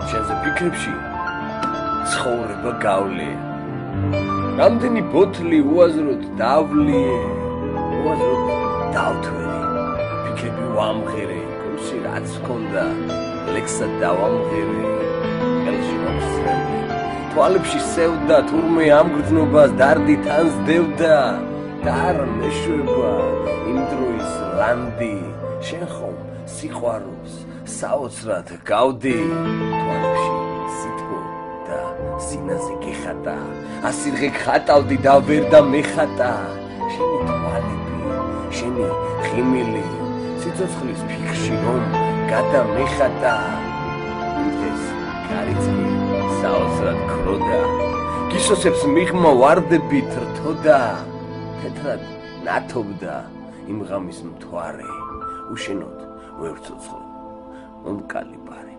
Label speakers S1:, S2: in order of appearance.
S1: შენზე ფიქრებში ცხოვრება გავლე რამდენი ბოთლი უაზროდ დავლიე უაზროდ დავთველი ფიქრები ვამღერე კურსი რაც ჰქონდა ლექსა დავამღერე ხელში მომსწრები თვალებში სევდა თურმე ამ გრძნობას დარდი თან სდევდა და არ მეშვება იმ დროის ლანდი შენ ხომ სიყვარულს საოცრად გავდი თვალებში სითბო და სინაზე გეხატა ასირღე ხატავდი და ვერ და მეხატა შენი თვალები შენი ღიმილი სიცოცხლის ფიქრში რომ გადამეხატა ეს კარიცკი საოცრად ქროდა გისოსებს მიღმა ვარდებით რთოდა თეთრად ნათობდა იმ ღამის მთვარე უშენოდ ვერ ცოცხლო მომკალი ბარი